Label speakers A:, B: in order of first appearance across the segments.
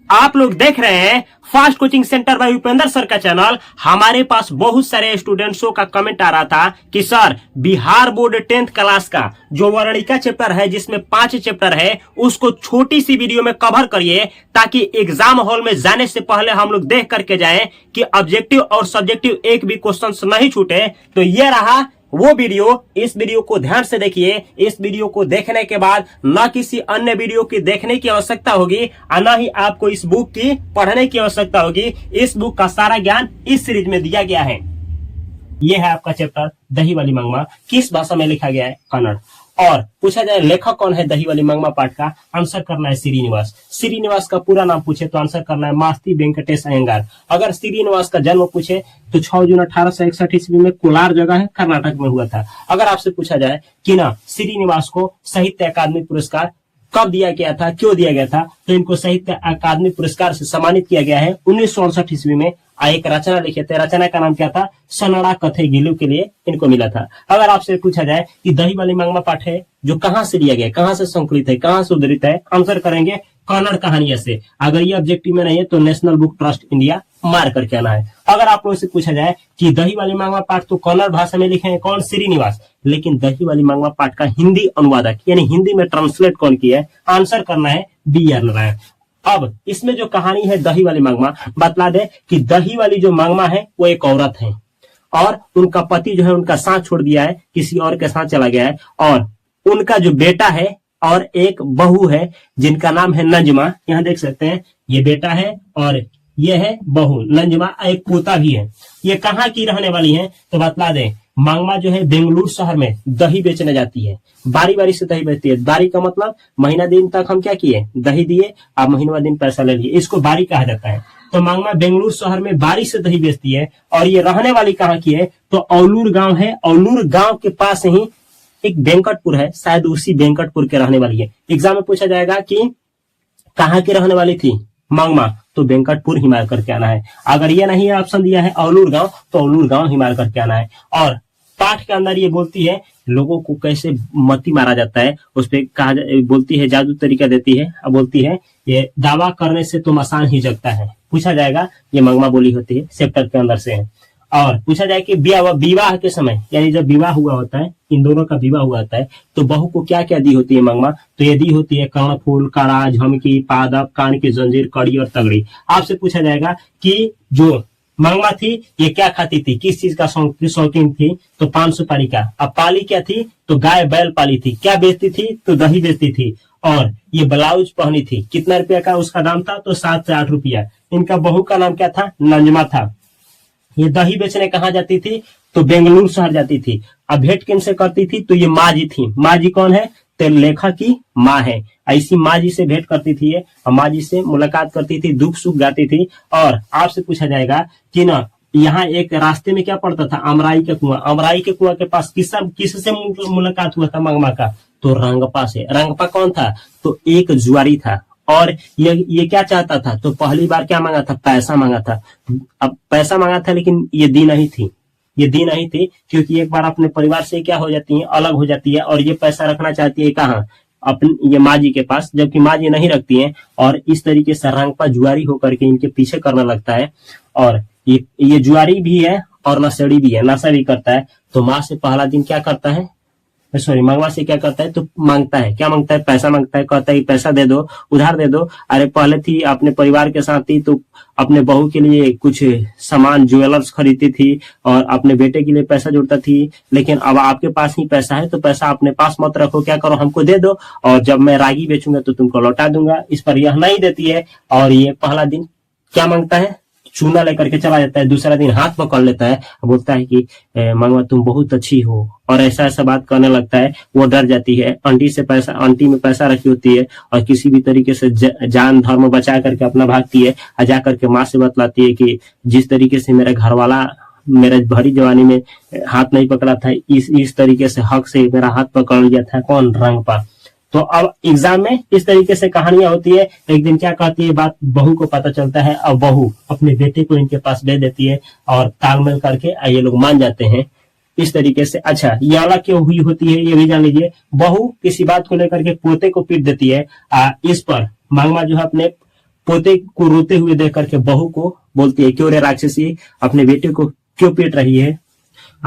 A: आप लोग देख रहे हैं fast coaching centre by Upendra sir का चैनल। हमारे पास बहुत सारे स्टूडेंट्सों का कमेंट आ रहा था कि sir Bihar board 10th class का जो वर्णिका चैप्टर है जिसमें 5 चैप्टर है उसको छोटी सी वीडियो में कवर करिए ताकि एग्जाम हॉल में जाने से पहले हम लोग देख करके जाएं कि ऑब्जेक्टिव और सब्जेक्टिव एक भी क्वेश्चन नहीं छूटे। तो ये रहा वो वीडियो। इस वीडियो को ध्यान से देखिए। इस वीडियो को देखने के बाद न किसी अन्य वीडियो की देखने की आवश्यकता होगी और न ही आपको इस बुक की पढ़ने की आवश्यकता होगी। इस बुक का सारा ज्ञान इस सीरीज में दिया गया है। ये है आपका चैप्टर दही वाली मंगमा। किस भाषा में लिखा गया है? कन्नड़। और पूछा जाए लेखक कौन है दही वाली मंगमा पाठ का? आंसर करना है श्रीनिवास। श्रीनिवास का पूरा नाम पूछे तो आंसर करना है मास्ती वेंकटेश अयंगार। अगर श्रीनिवास का जन्म पूछे तो 6 जून 1861 ईस्वी में कोलार जगह है, कर्नाटक में हुआ था। अगर आपसे पूछा जाए कि ना श्रीनिवास को साहित्य अकादमी पुरस्कार कब दिया गया था, क्यों दिया गया था, तो इनको साहित्य अकादमी पुरस्कार से सम्मानित किया गया है 1968 ईस्वी में। एक रचना लिखे थे, रचना का नाम क्या था? सनड़ा कथे गिलू के लिए इनको मिला था। अगर आपसे पूछा जाए कि दही वाली मंगमा पाठ है जो कहां से लिया गया, कहां से संकलित है, कहां से उद्धृत है, आंसर करेंगे कन्नड़ कहानियां से। अगर ये ऑब्जेक्टिव में नहीं है तो नेशनल बुक ट्रस्ट इंडिया मार करके आना है। अगर आप लोगों से पूछा जाए कि दही वाली मंगमा पाठ तो कन्नड़ भाषा में लिखे हैं कौन? श्रीनिवास। लेकिन दही वाली मंगमा पाठ का हिंदी अनुवादक यानी हिंदी में ट्रांसलेट कौन किया है? आंसर करना है बी.आर. नारायण। अब इसमें जो कहानी है दही वाली मंगमा, बतला दे कि दही वाली जो मंगमा है वो एक औरत है और उनका पति जो है उनका साथ छोड़ दिया है, किसी और के साथ चला गया है। और उनका जो बेटा है और एक बहू है जिनका नाम है नंजमा। यहाँ देख सकते हैं ये बेटा है और ये है बहू नंजमा, एक पोता भी है। ये कहाँ की रहने वाली है तो बतला दे मंगमा जो है बेंगलुरु शहर में दही बेचने जाती है। बारी बारी से दही बेचती है। बारी का मतलब महीना दिन तक हम क्या किए? दही दिए, अब महीना दिन पैसा ले लिए, इसको बारी कहा जाता है। तो मंगमा बेंगलुरु शहर में बारी से दही बेचती है। और ये रहने वाली कहाँ की है तो औलूर गांव है। औलूर गांव के पास ही एक वेंकटपुर है, शायद उसी वेंकटपुर के रहने वाली है। एग्जाम में पूछा जाएगा कि कहाँ की रहने वाली थी मंगमा, तो वेंकटपुर हिमालय करके आना है। अगर ये नहीं ऑप्शन दिया है औलूर गांव तो औलूर गांव हिमालय करके आना है। और पाठ के अंदर ये बोलती है लोगों को कैसे मती मारा जाता है, उस पर कहा बोलती है जादू तरीका देती है। अब बोलती है ये दावा करने से तुम आसान ही जगता है। पूछा जाएगा, ये मंगमा बोली होती है, चैप्टर के अंदर से है। और पूछा जाए कि विवाह के समय यानी जब विवाह हुआ होता है, इन दोनों का विवाह हुआ होता है, तो बहू को क्या क्या दी होती है मंगमा? तो ये दी होती है कर्णफूल, कड़ा, झमकी, पादप, कान की जंजीर, कड़ी और तगड़ी। आपसे पूछा जाएगा कि जो मंगमा थी ये क्या खाती थी, किस चीज का शौकीन थी? तो पान सुपारी का। अब पाली क्या थी तो गाय बैल पाली थी। क्या बेचती थी तो दही बेचती थी। और ये ब्लाउज पहनी थी। कितना रुपया का उसका दाम था तो 7 से 8 रुपया। इनका बहू का नाम क्या था? नंजमा था। ये दही बेचने कहाँ जाती थी तो बेंगलुरु शहर जाती थी। अब भेंट किन से करती थी तो ये माँ जी थी। माँ जी कौन है तो लेखक की माँ है। ऐसी माँ जी से भेंट करती थी ये, और माँ जी से मुलाकात करती थी, दुख सुख गाती थी। और आपसे पूछा जाएगा कि ना यहाँ एक रास्ते में क्या पड़ता था? अमराई के कुआं। अमराई के कुआं के पास किससे मुलाकात हुआ था मंगमा का? तो रंगपा से। रंगपा कौन था तो एक जुआरी था। और ये क्या चाहता था तो पहली बार क्या मांगा था? पैसा मांगा था। अब पैसा मांगा था लेकिन ये दी नहीं थी। ये दी नहीं थी क्योंकि एक बार अपने परिवार से क्या हो जाती है, अलग हो जाती है। और ये पैसा रखना चाहती है कहाँ? अपनी ये माँ जी के पास, जबकि माँ जी नहीं रखती है। और इस तरीके से रंगपा जुआरी होकर के इनके पीछे करने लगता है। और ये जुआरी भी है और नशेड़ी भी है, नशा भी करता है। तो माँ से पहला दिन क्या करता है, सॉरी मंगवा से क्या करता है तो मांगता है। क्या मांगता है? पैसा मांगता है। कहता है पैसा दे दो, उधार दे दो। अरे पहले थी अपने परिवार के साथ थी तो अपने बहू के लिए कुछ सामान ज्वेलर्स खरीदती थी और अपने बेटे के लिए पैसा जोड़ता थी। लेकिन अब आपके पास ही पैसा है तो पैसा अपने पास मत रखो, क्या करो हमको दे दो और जब मैं रागी बेचूंगा तो तुमको लौटा दूंगा। इस पर यह नहीं देती है। और ये पहला दिन क्या मांगता है? चूना लेकर के चला जाता है। दूसरा दिन हाथ पकड़ लेता है, बोलता है कि मंगवा तुम बहुत अच्छी हो, और ऐसा ऐसा बात करने लगता है। वो डर जाती है। आंटी में पैसा रखी होती है और किसी भी तरीके से जान धर्म बचा करके अपना भागती है। और जा करके माँ से बतलाती है कि जिस तरीके से मेरा घर वाला मेरे भरी जवानी में हाथ नहीं पकड़ा था, इस तरीके से हक से मेरा हाथ पकड़ लिया था कौन? रंगपा। तो अब एग्जाम में इस तरीके से कहानियां होती है। एक दिन क्या कहती है बात, बहू को पता चलता है और बहू अपने बेटे को इनके पास दे देती है और तालमेल करके ये लोग मान जाते हैं इस तरीके से। अच्छा, ये अलग क्यों हुई होती है ये भी जान लीजिए। बहू किसी बात को लेकर के पोते को पीट देती है। इस पर मंगमा जो है अपने पोते को रोते हुए देख करके बहू को बोलती है, क्यों रे राक्षसी, अपने बेटे को क्यों पीट रही है।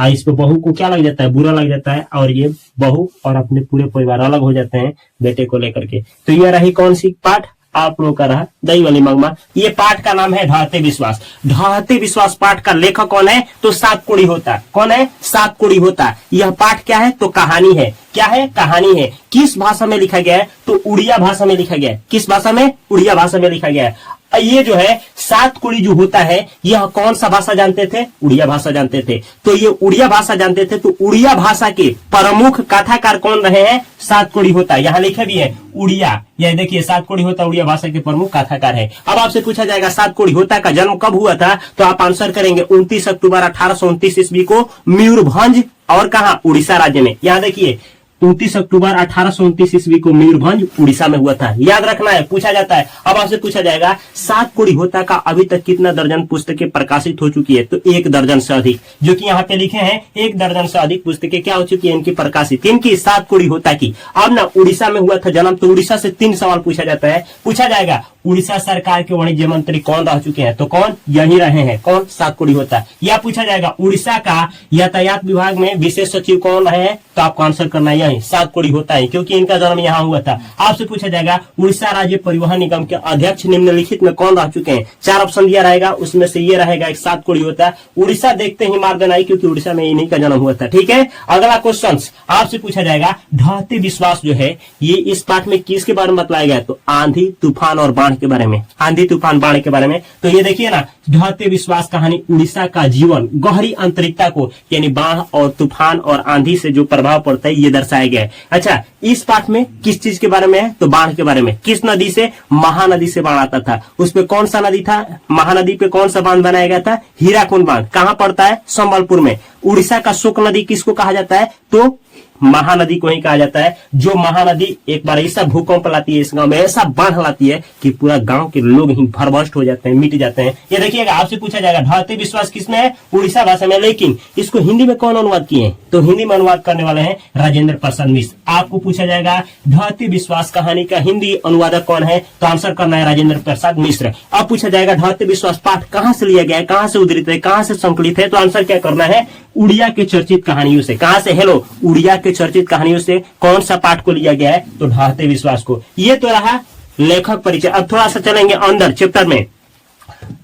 A: इस पे बहू को क्या लग जाता है, बुरा लग जाता है, और ये बहू और अपने पूरे परिवार अलग हो जाते हैं बेटे को लेकर के। तो ये रही कौन सी पाठ, आप लोग का रहा दही वाली मगमा। ये पाठ का नाम है ढहते विश्वास। ढहते विश्वास पाठ का लेखक कौन है, तो सात कोड़ी होता। कौन है, सात कोड़ी होता। यह पाठ क्या है, तो कहानी है। क्या है, कहानी है। किस भाषा में लिखा गया है, तो उड़िया भाषा में लिखा गया है। किस भाषा में, उड़िया भाषा में लिखा गया है। ये जो है सात कोड़ी जो होता है, यह कौन सा भाषा जानते थे, उड़िया भाषा जानते थे। तो ये उड़िया भाषा जानते थे, तो उड़िया भाषा के प्रमुख कथाकार कौन रहे हैं, सात कोड़ी होता। यहाँ लिखे भी है उड़िया, यह देखिए सात कोड़ी होता उड़िया भाषा के प्रमुख कथाकार है। अब आपसे पूछा जाएगा सात कोड़ी होता का जन्म कब हुआ था, तो आप आंसर करेंगे 29 अक्टूबर 1829 ईस्वी को मयूरभंज, और कहा, उड़ीसा राज्य में। यहाँ देखिए 29 अक्टूबर 1829 ईस्वी को मयूरभंज उड़ीसा में हुआ था। याद रखना है, पूछा जाता है। अब आपसे पूछा जाएगा सात कोड़ी होता का अभी तक कितना दर्जन पुस्तकें प्रकाशित हो चुकी है, तो 1 दर्जन से अधिक। जो कि यहाँ पे लिखे हैं 1 दर्जन से अधिक पुस्तकें क्या हो चुकी है इनकी प्रकाशित, इनकी सात कोड़ी होता की। अब ना उड़ीसा में हुआ था जन्म, तो उड़ीसा से 3 सवाल पूछा जाता है। पूछा जाएगा उड़ीसा सरकार के वाणिज्य मंत्री कौन रह चुके हैं, तो कौन, यही रहे हैं, कौन, सात कोड़ी होता। या पूछा जाएगा उड़ीसा का यातायात विभाग में विशेष सचिव कौन रहे हैं, तो आपको आंसर करना है यही सात कोड़ी होता है, क्योंकि इनका जन्म यहाँ हुआ था। आपसे पूछा जाएगा उड़ीसा राज्य परिवहन निगम के अध्यक्ष निम्नलिखित में कौन रह चुके हैं, 4 ऑप्शन दिया रहेगा, उसमें से ये रहेगा एक सात कोड़ी होता। उड़ीसा देखते ही मार देना, क्योंकि उड़ीसा में इन्हीं का जन्म हुआ था। ठीक है, अगला क्वेश्चन आपसे पूछा जाएगा ढहते विश्वास जो है ये इस पाठ में किसके बारे में बतलाया गया, तो आंधी तूफान और बाढ़ के बारे में, आंधी तूफान बाढ़ के बारे में। तो ये देखिए ना, ढहते विश्वास कहानी उड़ीसा का जीवन, गहरी आंतरिकता को, यानी बाढ़ और तूफान और आंधी से जो प्रभाव पड़ता है ये दर्शाया गया है। अच्छा, इस पाठ में किस चीज के बारे में है, तो बाढ़ के बारे में। किस नदी से, महानदी से बाढ़ आता था। उसपे कौन सा नदी था, महानदी पे कौन सा बांध बनाया गया था, हीराकुंड बांध। कहाँ पड़ता है, संबलपुर में। उड़ीसा का शोक नदी किसको कहा जाता है, तो महानदी को ही कहा जाता है। जो महानदी एक बार ऐसा भूकंप लाती है, इस गांव में ऐसा बाढ़ लाती है कि पूरा गांव के लोग ही भरभस्ट हो जाते हैं, मिट जाते हैं। ये देखिएगा, आपसे पूछा जाएगा ढहते विश्वास किसमें है, उड़ीसा भाषा में, लेकिन इसको हिंदी में कौन अनुवाद किए हैं, तो हिंदी में अनुवाद करने वाले हैं राजेंद्र प्रसाद मिश्र। आपको पूछा जाएगा ढहते विश्वास कहानी का हिंदी अनुवादक कौन है, तो आंसर करना है राजेंद्र प्रसाद मिश्र। अब पूछा जाएगा ढहते विश्वास पाठ कहाँ से लिया गया है, कहाँ से उद्धृत है, कहाँ से संकलित है, तो आंसर क्या करना है, उड़िया के चर्चित कहानियों से। कहां से, हेलो, उड़िया के चर्चित कहानियों से कौन सा पाठ को लिया गया है, तो ढहते विश्वास को। ये तो रहा लेखक परिचय। अब थोड़ा सा चलेंगे अंदर चैप्टर में।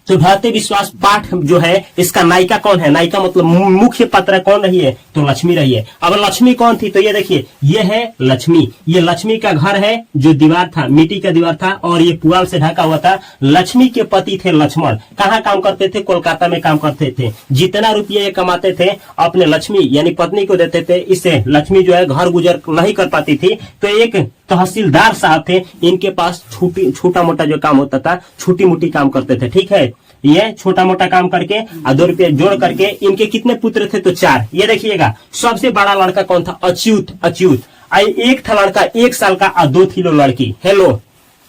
A: तो ढहते विश्वास पाठ जो है इसका नायिका कौन है, नायिका मतलब मुख्य पात्र कौन रही है, तो लक्ष्मी रही है। अब लक्ष्मी कौन थी, तो ये देखिए ये है लक्ष्मी। ये लक्ष्मी का घर है, जो दीवार था मिट्टी का दीवार था और ये पुआल से ढका हुआ था। लक्ष्मी के पति थे लक्ष्मण। कहाँ काम करते थे, कोलकाता में काम करते थे। जितना रुपये ये कमाते थे अपने लक्ष्मी यानी पत्नी को देते थे। इससे लक्ष्मी जो है घर गुजर नहीं कर पाती थी, तो एक तहसीलदार साहब थे, इनके पास छोटा मोटा जो काम होता था, छोटी मोटी काम करते थे। ठीक है, ये छोटा मोटा काम करके 2 रुपये जोड़ करके इनके कितने पुत्र थे, तो 4। ये देखिएगा सबसे बड़ा लड़का कौन था, अच्युत। एक था लड़का 1 साल का और 2 थी लो लड़की। हेलो,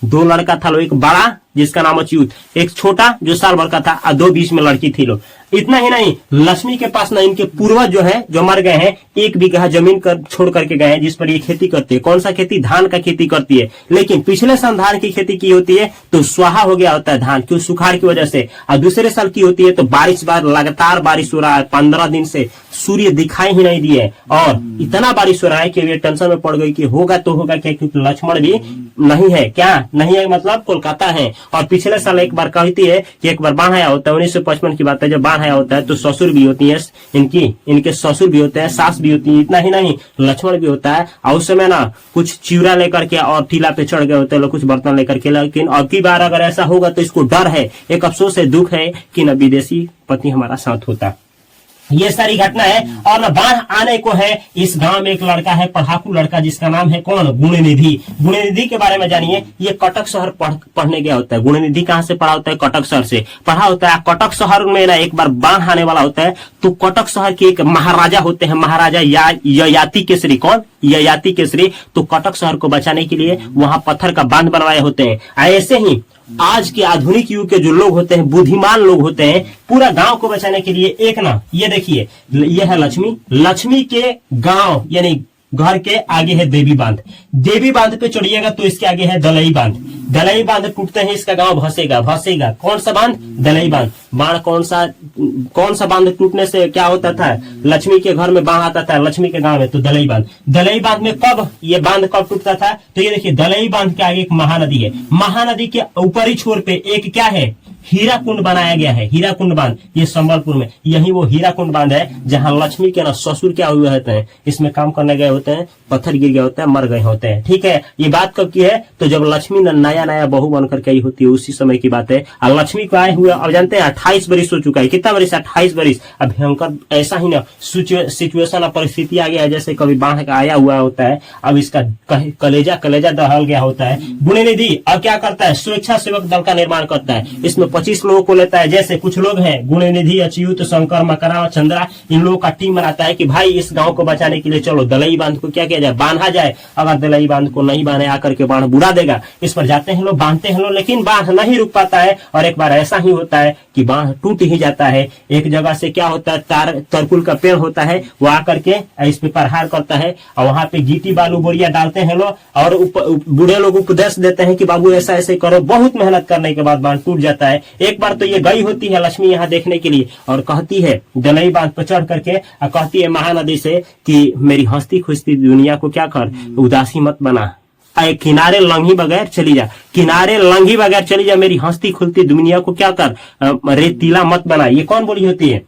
A: 2 लड़का था लो, एक बड़ा जिसका नाम अच्युत, एक छोटा जो साल भर का था और 2 बीच में लड़की थी लो। इतना ही नहीं, लक्ष्मी के पास ना इनके पूर्वज जो है जो मर गए हैं 1 बीघा जमीन छोड़ करके गए हैं, जिस पर ये खेती करती है। कौन सा खेती, धान का खेती करती है। लेकिन पिछले साल धान की खेती की होती है तो स्वाहा हो गया होता है धान, क्यों, सुखाड़ की वजह से। और दूसरे साल की होती है तो लगातार बारिश हो रहा है, 15 दिन से सूर्य दिखाई ही नहीं दिए, और इतना बारिश हो रहा है कि ये टेंशन में पड़ गई कि होगा तो होगा क्या, क्योंकि लक्ष्मण भी नहीं है। क्या नहीं है, मतलब कोलकाता है। और पिछले साल एक बार कहती है कि एक बार बाढ़ आया होता है, 1955 की बात है, जब बाढ़ आया होता है तो ससुर भी होती है इनके ससुर भी होते हैं, सास भी होती है। इतना ही नहीं, लक्ष्मण भी होता है। और उस समय ना कुछ चिवड़ा लेकर के और टीला पे चढ़ गए होते हैं लोग, कुछ बर्तन लेकर के। लेकिन अब की बार अगर ऐसा होगा तो इसको डर है, एक अफसोस है, दुख है कि न विदेशी पति हमारा साथ होता। ये सारी घटना है। और न बाढ़ आने को है। इस गांव में एक लड़का है, पढ़ाकू लड़का, जिसका नाम है कौन, गुणनिधि। गुणनिधि के बारे में जानिए। ये कटक शहर पढ़ने गया होता है। गुणनिधि कहाँ से पढ़ा होता है, कटक शहर से पढ़ा होता है। कटक शहर में ना एक बार बाढ़ आने वाला होता है, तो कटक शहर के एक महाराजा होते हैं, महाराजा ययाति केसरी। कौन, ययाति केसरी। तो कटक शहर को बचाने के लिए वहां पत्थर का बांध बनवाए होते हैं। ऐसे ही आज के आधुनिक युग के जो लोग होते हैं, बुद्धिमान लोग होते हैं, पूरा गांव को बचाने के लिए एक ना, ये देखिए, ये है लक्ष्मी। लक्ष्मी के गांव यानी घर के आगे है देवी बांध, देवी बांध पे चढ़िएगा तो इसके आगे है दलई बांध, दलई बांध टूटते ही इसका गांव भसेगा, भसेगा। कौन सा बांध? दलई बांध। बाढ़ कौन सा बांध टूटने से क्या होता था? लक्ष्मी के घर में बाढ़ आता था, लक्ष्मी के गांव में, तो दलई बांध। दलई बांध में कब ये बांध कब टूटता था? तो ये देखिए दलई बांध के आगे एक महानदी है, महानदी के ऊपरी छोर पे एक क्या है? हीरा कुंड बनाया गया है, हीरा कुंड बांध। ये संबलपुर में, यही वो हीरा कुंड बांध है जहां लक्ष्मी के ना ससुर क्या हुए होते हैं, इसमें काम करने गए होते हैं, पत्थर गिर गए होते हैं, मर गए होते हैं। ठीक है, ये बात कब की है? तो जब लक्ष्मी नया नया बहू बनकर के आई होती है, उसी समय की बात है। और लक्ष्मी को आए हुए अब जानते हैं 28 बरिस हो चुका है। कितना बरिस? 28 बरिस। अब भयंकर ऐसा ही ना सिचुएशन और परिस्थिति आ गया है जैसे कभी बाढ़ का आया हुआ होता है। अब इसका कलेजा दहल गया होता है। गुणनिधि अब क्या करता है? स्वेच्छासेवक दल का निर्माण करता है। इसमें 25 लोगों को लेता है। जैसे कुछ लोग हैं गुणनिधि, अच्युत, शंकर, मकरा, चंद्रा, इन लोगों का टीम बनाता है कि भाई इस गांव को बचाने के लिए चलो दलई बांध को क्या किया जाए? बांधा जाए। अगर दलई बांध को नहीं बांधे आकर के बाढ़ बुरा देगा। इस पर जाते हैं लोग, बांधते हैं लोग, लेकिन बाढ़ नहीं रुक पाता है। और एक बार ऐसा ही होता है कि बाढ़ टूट ही जाता है। एक जगह से क्या होता है, तरकुल का पेड़ होता है, वो आकर के इस पे प्रहार करता है और वहां पे गिट्टी बालू बोरिया डालते हैं लोग और बूढ़े लोग उपदेश देते हैं कि बाबू ऐसा ऐसे करो। बहुत मेहनत करने के बाद बांध टूट जाता है। एक बार तो ये गई होती है लक्ष्मी यहाँ देखने के लिए और कहती है दलई बांध पर चढ़ करके और कहती है महानदी से कि मेरी हंसती खुशती दुनिया को क्या कर, उदासी मत बना, किनारे लंघी बगैर चली जा, किनारे लंघी बगैर चली जा, मेरी हंसती खुलती दुनिया को क्या कर, रेतीला मत बना। ये कौन बोली होती है?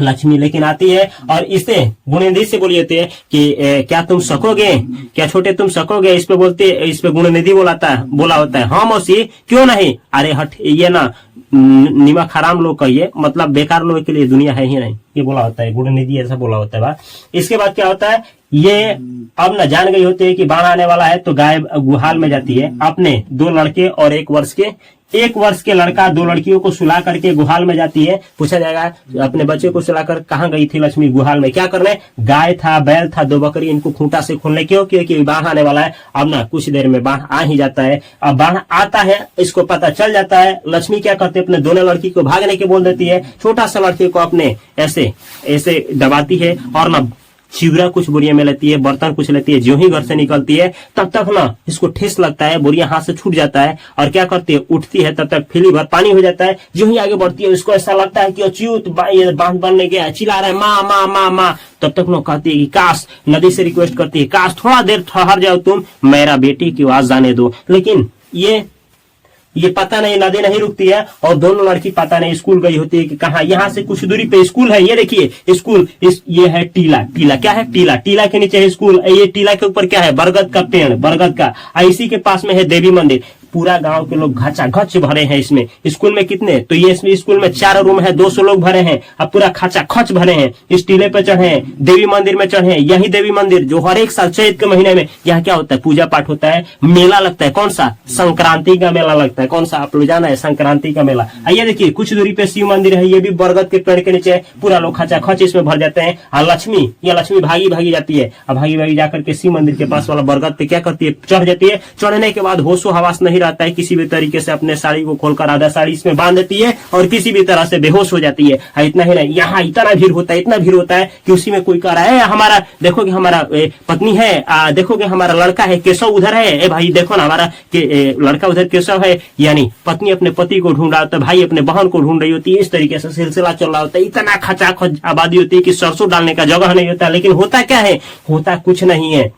A: लक्ष्मी। लेकिन आती है और इसे गुणनिधि से बोली होती है कि क्या तुम सकोगे, क्या छोटे तुम सकोगे? इस पे बोलते, इस पे गुणनिधि बोला होता है हाँ मौसी क्यों नहीं, अरे हट, ये ना निमक हराम लोग कहिए, मतलब बेकार लोगों के लिए दुनिया है ही नहीं, ये बोला होता है। गुणनिधि ऐसा बोला होता है बात। इसके बाद क्या होता है, ये अब न जान गई होती है कि बाढ़ आने वाला है, तो गाय गुहाल में जाती है। अपने 2 लड़के और 1 वर्ष के लड़का 2 लड़कियों को सुला करके गुहाल में जाती है। पूछा जाएगा अपने बच्चे को सुलाकर कहाँ गई थी लक्ष्मी? गुहाल में। क्या करने? गाय था, बैल था, 2 बकरी, इनको खूंटा से खोलने। क्यों? क्योंकि बाढ़ आने वाला है। अब ना कुछ देर में बाढ़ आ ही जाता है। अब बाढ़ आता है, इसको पता चल जाता है। लक्ष्मी क्या करते है, अपने दोनों लड़की को भागने के बोल देती है। छोटा सा लड़के को अपने ऐसे दबाती है और ना चिवरा कुछ बोरिया में लेती है, बर्तन कुछ लेती है। जो ही घर से निकलती है तब तक ना इसको ठेस लगता है, बोरिया हाथ से छूट जाता है और क्या करती है, उठती है, तब तक फिली भर पानी हो जाता है। जो ही आगे बढ़ती है उसको ऐसा लगता है कि अच्युत बांध बनने गया, चिल्ला रहा है माँ माँ माँ माँ। तब तक लोग कहती है कि काश, नदी से रिक्वेस्ट करती है, काश थोड़ा देर ठहर जाओ तुम, मेरा बेटी की आवाज जाने दो। लेकिन ये पता नहीं, नदी नहीं रुकती है और दोनों लड़की पता नहीं स्कूल गई होती है कि कहाँ। यहाँ से कुछ दूरी पे स्कूल है, ये देखिए स्कूल, ये है टीला। क्या है? टीला के नीचे है स्कूल। ये टीला के ऊपर क्या है? बरगद का पेड़, बरगद का। इसी के पास में है देवी मंदिर। पूरा गांव के लोग खच भरे हैं इसमें। स्कूल में कितने? तो ये इसमें स्कूल में 4 रूम है, 200 लोग भरे हैं। अब पूरा खच भरे हैं। इस टीले पे चढ़े, देवी मंदिर में चढ़े। यही देवी मंदिर जो हर एक साल चैत के महीने में यहाँ क्या होता है, पूजा पाठ होता है, मेला लगता है। कौन सा? संक्रांति का मेला लगता है। कौन सा? आप लोग जाना है संक्रांति का मेला। आइए देखिए कुछ दूरी पे शिव मंदिर है, ये भी बरगद के पेड़ के नीचे। पूरा लोग खच इसमें भर जाते हैं। और लक्ष्मी भागी जाती है। अब भागी जाकर के शिव मंदिर के पास वाला बरगद पे क्या करती है, चढ़ जाती है। चढ़ने के बाद होशो हवास नहीं रहता है, किसी भी तरीके से अपने साड़ी को खोलकर आधा साड़ी इसमें बांध देती है और किसी भी तरह से बेहोश हो जाती है। इतना ही नहीं, यहाँ इतना भीड़ होता है कि उसी में कोई कह रहा है हमारा, देखोगे हमारा पत्नी है, देखोगे हमारा लड़का है, केशव उधर है। ए भाई देखो ना, हमारा लड़का उधर केशव है। यानी पत्नी अपने पति को ढूंढ रहा होता है, भाई अपने बहन को ढूंढ रही होती है। इस तरीके से सिलसिला चल रहा होता है। इतना खचाखच आबादी होती है कि सरसों डालने का जगह नहीं होता। लेकिन होता क्या है? होता कुछ नहीं है,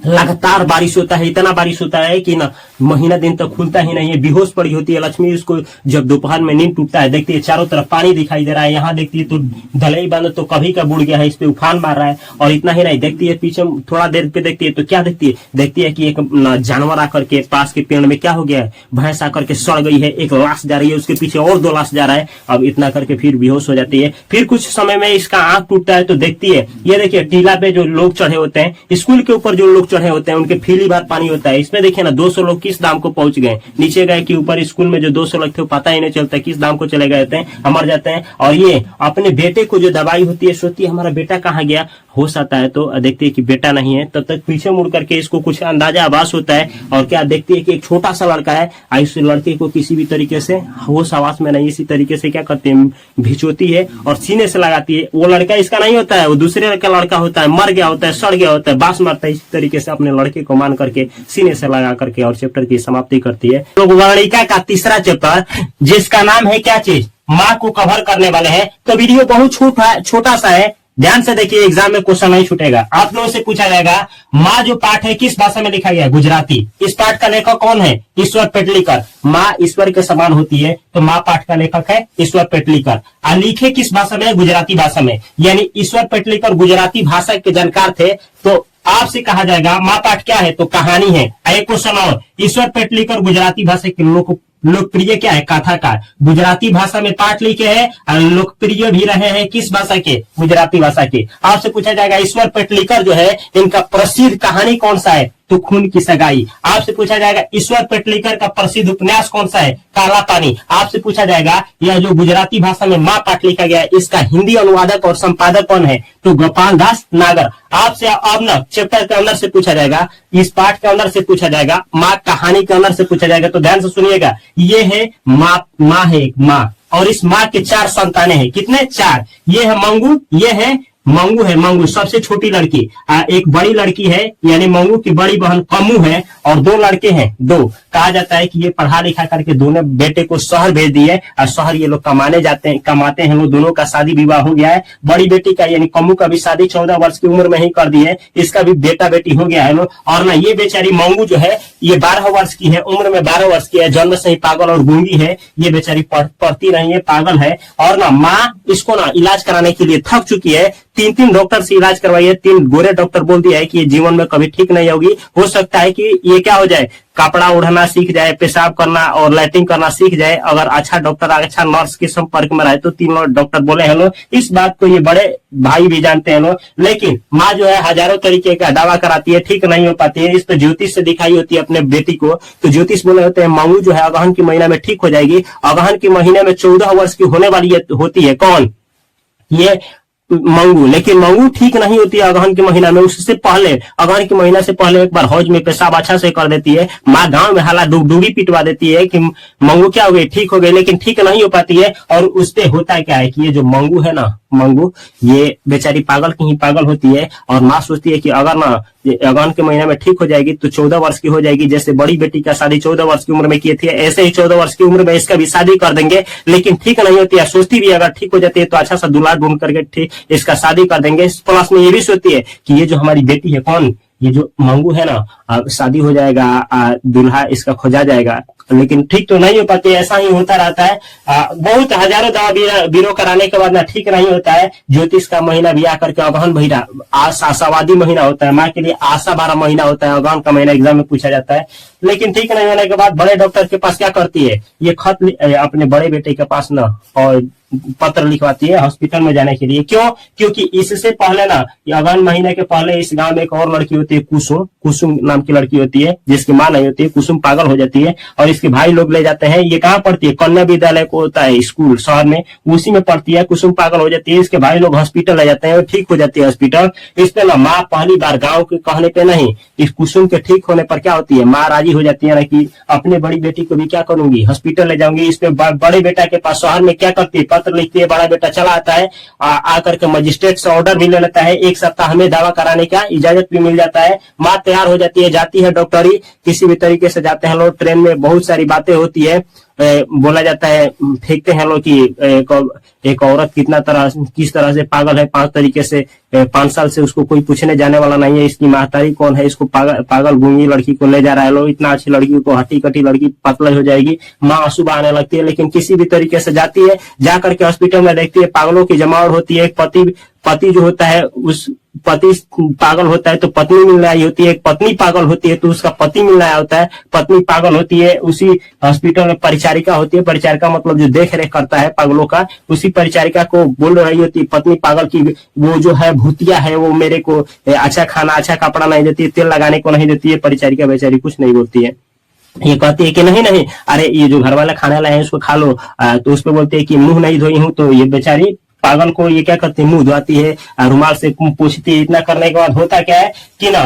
A: लगातार बारिश होता है। इतना बारिश होता है कि ना महीना दिन तक खुलता ही नहीं है। बेहोश पड़ी होती है लक्ष्मी। उसको जब दोपहर में नींद टूटता है, देखती है चारों तरफ पानी दिखाई दे रहा है। यहाँ देखती है तो दलई बांध तो कभी का बुड़ गया है, इस पे उफान मार रहा है। और इतना ही नहीं, देखती है पीछे थोड़ा देर पे देखती है तो क्या देखती है कि एक जानवर आकर के पास के पेड़ में क्या हो गया है, भैंस आकर के सड़ गई है। एक लाश जा रही है, उसके पीछे और 2 लाश जा रहा है। अब इतना करके फिर बेहोश हो जाती है। फिर कुछ समय में इसका आंख टूटता है तो देखती है, ये देखिए टीला पे जो लोग चढ़े होते हैं, स्कूल के ऊपर जो लोग चढ़े होते हैं, उनके फीली भर पानी होता है। इसमें देखिए ना 200 लोग किस दाम को पहुंच गए, नीचे गए कि ऊपर स्कूल में जो 200 लोग थे वो पता ही नहीं चलता किस दाम को चले गए थे, मर जाते हैं। और ये अपने बेटे को जो दवाई होती है, सोचती है हमारा बेटा कहाँ गया, होश आता है तो देखती है कि बेटा नहीं है, तब तक पीछे मुड़ करके इसको कुछ अंदाजा आभास होता है और क्या देखती है कि एक छोटा सा लड़का है। इस लड़के को किसी भी तरीके से होश आवास में नहीं, इसी तरीके से क्या करती है, भिचोती है और सीने से लगाती है। वो लड़का इसका नहीं होता है, वो दूसरे का लड़का होता है, मर गया होता है, सड़ गया होता है, बांस मारता है। इसी तरीके से अपने लड़के को मान करके सीने से लगा करके और चैप्टर की समाप्ति करती है। तो वर्णिका का तीसरा चैप्टर जिसका नाम है क्या चीज, माँ को कवर करने वाले हैं। तो वीडियो बहुत छोटा सा है, ध्यान से देखिए, एग्जाम में क्वेश्चन नहीं छूटेगा। आप लोगों से पूछा जाएगा माँ जो पाठ है किस भाषा में लिखा गया है, गुजराती। इस पाठ का लेखक कौन है, ईश्वर पेटलीकर। माँ ईश्वर के समान होती है तो माँ पाठ का लेखक है ईश्वर पेटलीकर। लिखे किस भाषा में, गुजराती भाषा में, यानी ईश्वर पेटलीकर गुजराती भाषा के जानकार थे। तो आपसे कहा जाएगा माँ पाठ क्या है, तो कहानी है। एक क्वेश्चन और, ईश्वर पेटलीकर गुजराती भाषा के लोकप्रिय क्या है, कथाकार। गुजराती भाषा में पाठ लिखे हैं और लोकप्रिय भी रहे हैं किस भाषा के, गुजराती भाषा के। आपसे पूछा जाएगा ईश्वर पेटलीकर जो है इनका प्रसिद्ध कहानी कौन सा है, तो खून की सगाई। आपसे पूछा जाएगा ईश्वर पेटलीकर का प्रसिद्ध उपन्यास कौन सा है, काला पानी। आपसे पूछा जाएगा यह जो गुजराती भाषा में माँ पाठ लिखा गया है इसका हिंदी अनुवादक और संपादक कौन है, तो गोपाल दास नागर। आपसे अब ना चैप्टर के अंदर से पूछा जाएगा, इस पाठ के अंदर से पूछा जाएगा, माँ कहानी के अंदर से पूछा जाएगा। तो ध्यान से सुनिएगा, ये है माँ है एक माँ, और इस माँ के 4 संतानें हैं। कितने, 4। ये है मंगू, ये है मंगू है, मंगू सबसे छोटी लड़की। एक बड़ी लड़की है यानी मंगू की बड़ी बहन कमू है, और 2 लड़के हैं, 2। कहा जाता है कि ये पढ़ा लिखा करके दोनों बेटे को शहर भेज दिए और शहर ये लोग कमाते हैं। वो दोनों का शादी विवाह हो गया है। बड़ी बेटी का यानी कमू का भी शादी 14 वर्ष की उम्र में ही कर दी है, इसका भी बेटा बेटी हो गया है लोग। और ना ये बेचारी मंगू जो है ये 12 वर्ष की है, उम्र में 12 वर्ष की है, जन्म से ही पागल और गूंगी है। ये बेचारी पढ़ती नहीं है, पागल है। और ना माँ इसको ना इलाज कराने के लिए थक चुकी है, 3 डॉक्टर से इलाज करवाइए, 3 गोरे डॉक्टर बोल दिया है कि ये जीवन में कभी ठीक नहीं होगी। हो सकता है कि ये क्या हो जाए, कपड़ा उड़ाना सीख जाए, पेशाब करना और लैट्रिन करना सीख जाए। अगर अच्छा डॉक्टर, अच्छा नर्स के संपर्क में रहे तो 3 डॉक्टर बोले हैं लोग। इस बात को ये बड़े भाई भी जानते हैं लोग। लेकिन माँ जो है हजारों तरीके का दावा कराती है, ठीक नहीं हो पाती है। इस पर ज्योतिष से दिखाई होती है अपने बेटी को, तो ज्योतिष बोले होते हैं मंगू जो है अगहन के महीना में ठीक हो जाएगी। अगहन के महीने में 14 वर्ष की होने वाली होती है कौन, ये मंगू। लेकिन मंगू ठीक नहीं होती है अगहन के महीना में, उससे पहले, अगहन के महीना से पहले एक बार हौज में पेशाब अच्छा से कर देती है। माँ गांव में हाला डूबी पिटवा देती है कि मंगू क्या हो गई, ठीक हो गई, लेकिन ठीक नहीं हो पाती है। और उससे होता क्या है कि ये जो मंगू है ना, मंगू ये बेचारी पागल की ही पागल होती है। और माँ सोचती है कि अगर ना अगहन के महीने में ठीक हो जाएगी तो 14 वर्ष की हो जाएगी। जैसे बड़ी बेटी का शादी 14 वर्ष की उम्र में किए थे, ऐसे ही 14 वर्ष की उम्र में इसका भी शादी कर देंगे। लेकिन ठीक नहीं होती है, सोचती भी अगर ठीक हो जाती है तो अच्छा सा दूल्हा ढूंढ करके ठीक इसका शादी कर देंगे। प्लस में ये भी सोचती है कि ये जो हमारी बेटी है कौन, ये जो मंगू है ना, शादी हो जाएगा, दूल्हा इसका खोजा जाएगा। लेकिन ठीक तो नहीं हो पाती, ऐसा ही होता रहता है। बहुत हजारों दवा बीरो कराने के बाद ना ठीक नहीं होता है। ज्योतिष का महीना भी आकर के अगहन महीना आशावादी महीना होता है, माँ के लिए आशा 12 महीना होता है। अगहन का महीना एग्जाम में पूछा जाता है। लेकिन ठीक नहीं होने के बाद बड़े डॉक्टर के पास क्या करती है, ये खत अपने बड़े बेटे के पास ना और पत्र लिखवाती है हॉस्पिटल में जाने के लिए। क्यों, क्योंकि इससे पहले ना, अगहन महीने के पहले इस गांव में एक और लड़की होती है, कुसुम नाम की लड़की होती है, जिसकी माँ नहीं होती है। कुसुम पागल हो जाती है और इसके भाई लोग ले जाते हैं। ये कहाँ पढ़ती है, कन्या विद्यालय को होता है स्कूल शहर में, उसी में पढ़ती है। कुसुम पागल हो जाती है, इसके भाई लोग हॉस्पिटल ले जाते हैं, ठीक हो जाती है हॉस्पिटल। इस पे ना माँ पहली बार गाँव के कहने पे नहीं, इस कुसुम के ठीक होने पर क्या होती है, माँ राजी हो जाती है ना कि अपने बड़ी बेटी को भी क्या करूंगी, हॉस्पिटल ले जाऊंगी। इस पे बड़े बेटा के पास शहर में क्या करती है, पत्र लिखती है। बड़ा बेटा चला आता है, आकर के मजिस्ट्रेट से ऑर्डर भी ले लेता है, 1 सप्ताह में दावा कराने का इजाजत भी मिल जाता है। माँ तैयार हो जाती है, जाती है डॉक्टरी, किसी भी तरीके से जाते हैं लोग। ट्रेन में बहुत सारी बातें होती है, बोला जाता है, फेंकते हैं लोग कि एक औरत किस तरह से पागल है, 5 तरीके से, 5 साल से उसको कोई पूछने जाने वाला नहीं है, इसकी महतारी कौन है, इसको पागल गूंगी लड़की को ले जा रहा है लोग। इतना अच्छी लड़की को हट्टी कटी लड़की पतला हो जाएगी, माँ आंसू बहाने लगती है। लेकिन किसी भी तरीके से जाती है, जाकर के हॉस्पिटल में देखती है पागलों की जमावट होती है। पति जो होता है उस पति पागल होता है तो पत्नी मिलने आई होती है, एक पत्नी पागल होती है तो उसका पति मिलने आया होता है, पत्नी पागल होती है, उसी हॉस्पिटल में परिचारिका होती है, परिचारिका मतलब जो देख रेख करता है पागलों का, उसी परिचारिका को बोल रही होती है पत्नी पागल की वो जो है भूतिया है, वो मेरे को अच्छा खाना अच्छा कपड़ा नहीं देती है, तेल लगाने को नहीं देती है। परिचारिका बेचारी कुछ नहीं बोलती है, ये कहती है कि नहीं नहीं, अरे ये जो घर वाला खाने लाए हैं उसको खा लो। तो उस पर बोलते हैं कि मुंह नहीं धोई हूँ, तो ये बेचारी पागल को ये क्या करती है, मुंह धोती है, रुमाल से पूछती है। इतना करने के बाद होता क्या है कि ना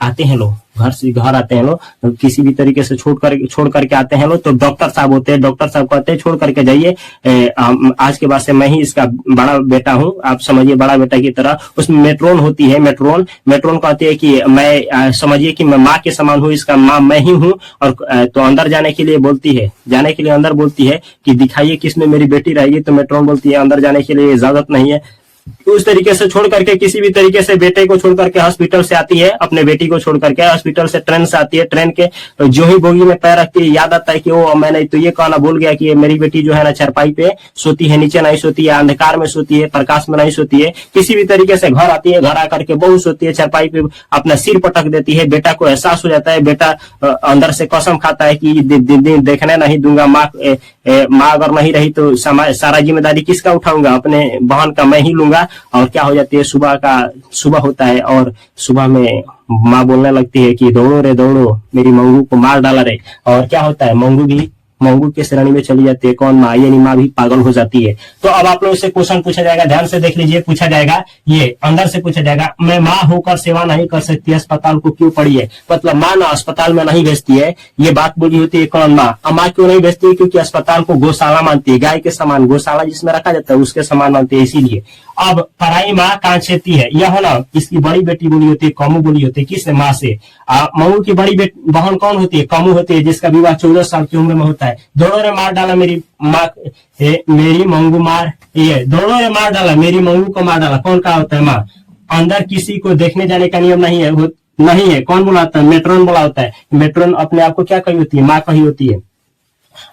A: आते हैं लोग घर आते हैं लोग, किसी भी तरीके से छोड़ करके आते हैं लोग, तो डॉक्टर साहब होते हैं, डॉक्टर साहब कहते हैं छोड़ करके जाइए, आज के बाद से मैं ही इसका बड़ा बेटा हूँ, आप समझिए बड़ा बेटा की तरह। उसमें मेट्रोन होती है, मेट्रोन कहती है कि मैं समझिए कि मैं माँ के समान हूँ, इसका माँ मैं ही हूँ। और तो अंदर जाने के लिए अंदर बोलती है कि दिखाइए किसमें मेरी बेटी रहेगी, तो मेट्रोन बोलती है अंदर जाने के लिए इजाजत नहीं है। उस तरीके से छोड़ करके किसी भी तरीके से बेटे को छोड़ करके हॉस्पिटल से आती है, अपने बेटी को छोड़ करके हॉस्पिटल से ट्रेन से आती है। ट्रेन के जो ही बोगी में पैर रखती है याद आता है कि वो मैंने तो ये कहना भूल गया कि मेरी बेटी जो है ना चारपाई पे सोती है, नीचे नहीं सोती है, अंधकार में सोती है, प्रकाश में नहीं सोती है। किसी भी तरीके से घर आती है, घर आकर के बहुत सोती है, चारपाई पे अपना सिर पटक देती है। बेटा को एहसास हो जाता है, बेटा अंदर से कसम खाता है कि दिन देखने नहीं दूंगा, माँ अगर नहीं रही तो सारा जिम्मेदारी किसका उठाऊंगा, अपने बहन का मैं ही लूंगा। और क्या हो जाती है, सुबह होता है और सुबह में माँ बोलने लगती है कि दौड़ो रे दौड़ो, मेरी मंगू को मार डाला रे। और क्या होता है, मंगू के श्रेणी में चली जाती है कौन, माँ, यानी माँ भी पागल हो जाती है। तो अब आप लोगों से क्वेश्चन पूछा जाएगा, ध्यान से देख लीजिए, पूछा जाएगा, ये अंदर से पूछा जाएगा, मैं माँ होकर सेवा नहीं कर सकती, अस्पताल को क्यों पड़ी है। मतलब माँ ना अस्पताल में नहीं भेजती है, ये बात बोली होती है कौन, माँ। माँ क्यों नहीं भेजती है, क्योंकि अस्पताल को गौशाला मानती है, गाय के समान, गौशाला जिसमें रखा जाता है उसके समान मानती है, इसीलिए। अब पराई माँ कहाँ छेती है, यह है ना, इसकी बड़ी बेटी बोली होती है, कमू बोली होती है, किस माँ से। मंगू की बड़ी बहन कौन होती है, कमू होती है, जिसका विवाह 14 साल की उम्र में होता है। दोनों ने मार डाला मेरी माँ, मेरी मंगू मार, ये दोनों ने मार डाला मेरी मंगू को मार डाला, कौन कहा होता है, माँ। अंदर किसी को देखने जाने का नियम नहीं है, कौन बुलाता है, मेट्रोन बोला होता है। मेट्रोन अपने आप को क्या कही होती है, माँ कही होती है।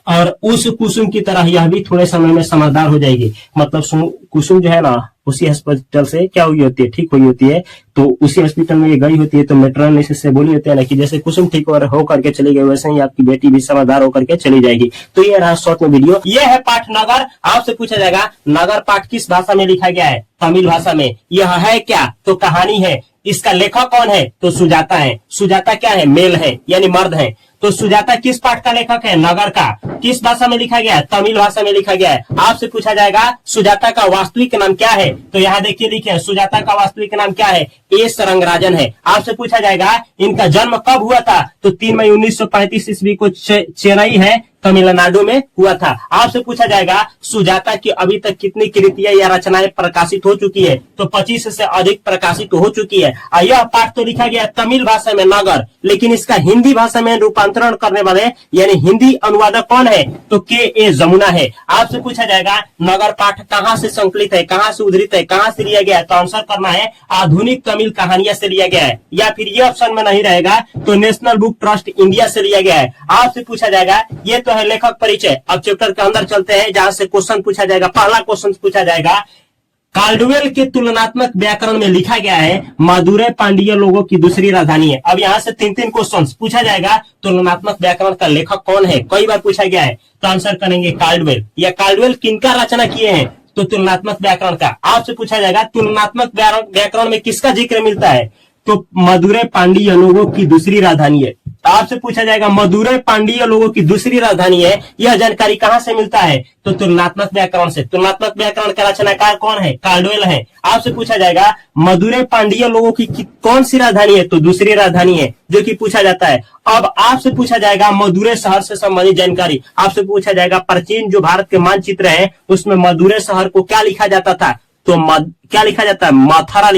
A: और उस कुसुम की तरह यह भी थोड़े समय में समझदार हो जाएगी। मतलब कुसुम जो है ना, उसी हॉस्पिटल से क्या हुई होती है, ठीक हुई होती है, तो उसी हॉस्पिटल में ये गई होती है। तो मेट्रोन ने इससे बोली होती है ना कि जैसे कुसुम ठीक हो करके चली गई, वैसे ही आपकी बेटी भी समझदार होकर के चली जाएगी। तो ये रहा शॉर्ट में वीडियो। ये है पाठ नगर। आपसे पूछा जाएगा नगर पाठ किस भाषा में लिखा गया है, तमिल भाषा में। यह है क्या, तो कहानी है। इसका लेखक कौन है, तो सुजाता है। सुजाता क्या है, मेल है, यानी मर्द है। तो सुजाता किस पाठ का लेखक है, नगर का। किस भाषा में लिखा गया है, तमिल भाषा में लिखा गया है। आपसे पूछा जाएगा सुजाता का वास्तविक नाम क्या है, तो यहाँ देखिए लिखे है, सुजाता का वास्तविक नाम क्या है, एस रंगराजन है। आपसे पूछा जाएगा इनका जन्म कब हुआ था, तो 3 मई 1935 ईस्वी को चेन्नई है, तमिलनाडु में हुआ था। आपसे पूछा जाएगा सुजाता की अभी तक कितनी कृतियां या रचनाएं प्रकाशित हो चुकी है, तो 25 से अधिक प्रकाशित हो चुकी है। यह पाठ तो लिखा गया तमिल भाषा में नगर, लेकिन इसका हिंदी भाषा में रूपांतरण करने वाले यानी हिंदी अनुवादक कौन है, तो के जमुना है। आपसे पूछा जाएगा नगर पाठ कहाँ से संकलित है, कहाँ से उद्धृत है, कहाँ से लिया गया है, तो आंसर करना है आधुनिक तमिल कहानियां से लिया गया है, या फिर ये ऑप्शन में नहीं रहेगा तो नेशनल बुक ट्रस्ट इंडिया से लिया गया है। आपसे पूछा जाएगा, ये तो है लेखक परिचय। अब चैप्टर के अंदर चलते हैं, जहां से क्वेश्चन पूछा जाएगा। पहला क्वेश्चन पूछा जाएगा, काल्डवेल के तुलनात्मक व्याकरण में लिखा गया है मदुरै पांड्य लोगों की दूसरी राजधानी है। अब यहाँ से 3 क्वेश्चन पूछा जाएगा, तुलनात्मक व्याकरण का लेखक कौन है, कई बार पूछा गया है, तो आंसर करेंगे काल्डवेल। या काल्डवेल किनका रचना किए हैं, तो तुलनात्मक व्याकरण का। आपसे पूछा जाएगा तुलनात्मक व्याकरण में किसका जिक्र मिलता है, तो मदुरै पांड्य लोगों की दूसरी राजधानी है। आपसे पूछा जाएगा मदुरै पांड्य लोगों की दूसरी राजधानी है, यह जानकारी कहां से मिलता है, तो तुलनात्मक व्याकरण से। तुलनात्मक व्याकरण का रचनाकार कौन है, काल्डवेल है। आपसे पूछा जाएगा मदुरै पांड्य लोगों की कौन सी राजधानी है, तो दूसरी राजधानी है, जो कि पूछा जाता है। अब आपसे पूछा जाएगा मदुरै शहर से संबंधित जानकारी। आपसे पूछा जाएगा प्राचीन जो भारत के मानचित्र है उसमें मदुरै शहर को क्या लिखा जाता था, तो क्या लिखा जाता है, मथुरा